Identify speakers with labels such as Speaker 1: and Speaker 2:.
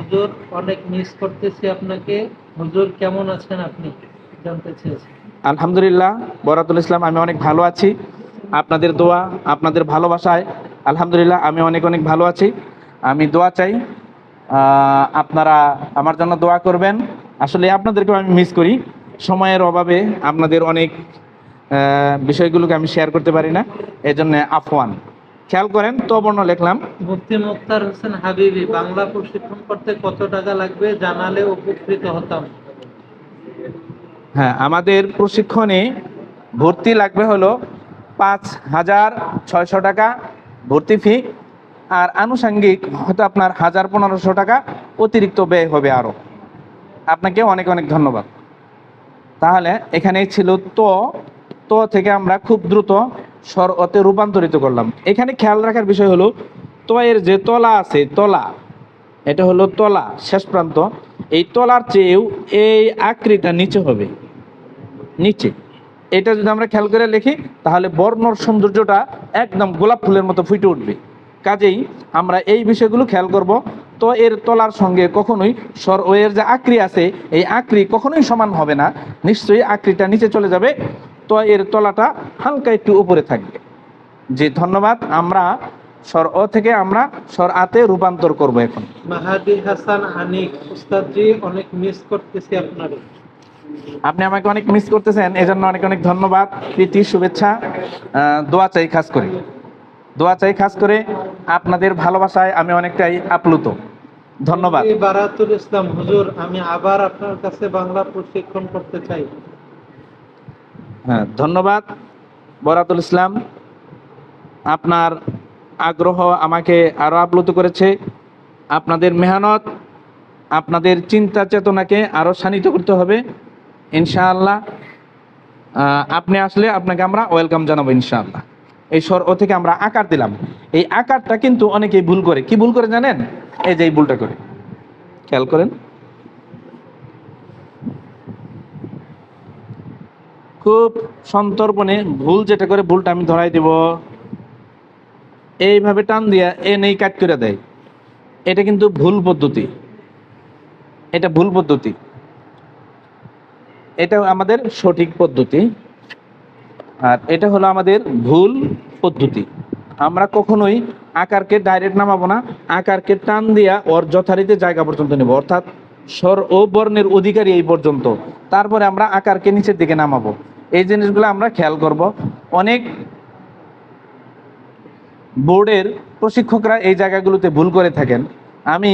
Speaker 1: হুজুর, অনেক মিস করতেছি আপনাকে। হুজুর, কেমন আছেন আপনি, জানতে চেয়েছি।
Speaker 2: আলহামদুলিল্লাহ বরাতুল ইসলাম, আমি অনেক ভালো আছি। আপনাদের দোয়া, আপনাদের ভালোবাসায় আলহামদুলিল্লাহ আমি অনেক অনেক ভালো আছি। আমি দোয়া চাই, আপনারা আমার জন্য দোয়া করবেন। আসলে আপনাদেরকেও আমি মিস করি, সময়ের অভাবে আপনাদের অনেক বিষয়গুলোকে আমি শেয়ার করতে পারি না, এজন্য আফওয়ান। খেয়াল করেন তো, বর্ণ লিখলাম।
Speaker 1: মুফতি মুখতার হোসেন হাবিবি, বাংলা প্রশিক্ষণ করতে কত টাকা লাগবে জানালে উপকৃত হতাম।
Speaker 2: হ্যাঁ, আমাদের প্রশিক্ষণে ভর্তি লাগবে হলো 5,600 টাকা ভর্তি ফি, আর আনুষঙ্গিক হয়তো আপনার 1,000-1,500 টাকা অতিরিক্ত ব্যয় হবে আরও। আপনাকে অনেক অনেক ধন্যবাদ। তাহলে এখানেই ছিল তো, তো থেকে আমরা খুব দ্রুত স্বর অতে রূপান্তরিত করলাম। এখানে খেয়াল রাখার বিষয় হলো, তো এর যে তলা আছে, তলা, এটা হলো তলা, শেষ প্রান্ত। এই তলার চেয়েও এই আকৃতিটা নিচে হবে, নিচে। এটা যদি আমরা খেয়াল করে লিখি তাহলে বর্ণর সৌন্দর্যটা একদম গোলাপ ফুলের মতো ফুটে উঠবে। কাজেই আমরা এই বিষয়গুলো খেয়াল করব। তো এর তলার সঙ্গে কখনোই স্বর ও এর যে আকৃতি আছে, এই আকৃতি কখনোই সমান হবে না, নিশ্চয়ই আকৃতিটা নিচে চলে যাবে, তো এর তলাটা হালকা একটু উপরে থাকবে। জি ধন্যবাদ। আমরা স্বর অ থেকে আমরা স্বর আতে রূপান্তর করব এখন।
Speaker 1: মাহাদি হাসান আনিক, উস্তাদজি অনেক মিস করতেছি আপনারে।
Speaker 2: আপনি আমাকে অনেক মিস করতেছেন, এজন্য অনেক অনেক ধন্যবাদ, প্রীতি, শুভেচ্ছা। দোয়া চাই খাস করে, দোয়া চাই খাস করে। আপনাদের ভালোবাসায় আমি অনেকটাই আপ্লুত। ধন্যবাদ।
Speaker 1: বারাতুল ইসলাম, হুজুর আমি আবার আপনার কাছে বাংলা প্রশিক্ষণ করতে চাই।
Speaker 2: হ্যাঁ, ধন্যবাদ বরাতুল ইসলাম। আপনার আগ্রহ আমাকে আরো আপ্লুত করেছে। আপনাদের মেহনত, আপনাদের চিন্তা চেতনাকে আরো শানিত করতে হবে ইনশাআল্লাহ। আপনি আসলে আপনাকে আমরা ওয়েলকাম জানাবো ইনশাআল্লাহ। এই স্বর ও থেকে আমরা আকার দিলাম, এই আকারটা কিন্তু অনেকেই ভুল করে। কি ভুল করে জানেন? এই যে এই ভুলটা করে, খেয়াল করেন। খুব সন্তর্পণে ভুল যেটা করে, ভুলটা আমি ধরাই দিব। এইভাবে টান দিয়া এ নেই কাট করে দেয়, এটা কিন্তু ভুল পদ্ধতি, এটা ভুল পদ্ধতি। এটা আমাদের সঠিক পদ্ধতি, আর এটা হলো আমাদের ভুল পদ্ধতি। আমরা কখনোই আকারকে ডাইরেক্ট নামাবো না, আকারকে টান দিয়া ওর যথারীতি জায়গা পর্যন্ত নেব, অর্থাৎ স্বর ও বর্ণের অধিকারী এই পর্যন্ত, তারপরে আমরা আকারকে নিচের দিকে নামাবো। এই জিনিসগুলো আমরা খেয়াল করব। অনেক বোর্ডের প্রশিক্ষকরা এই জায়গাগুলোতে ভুল করে থাকেন। আমি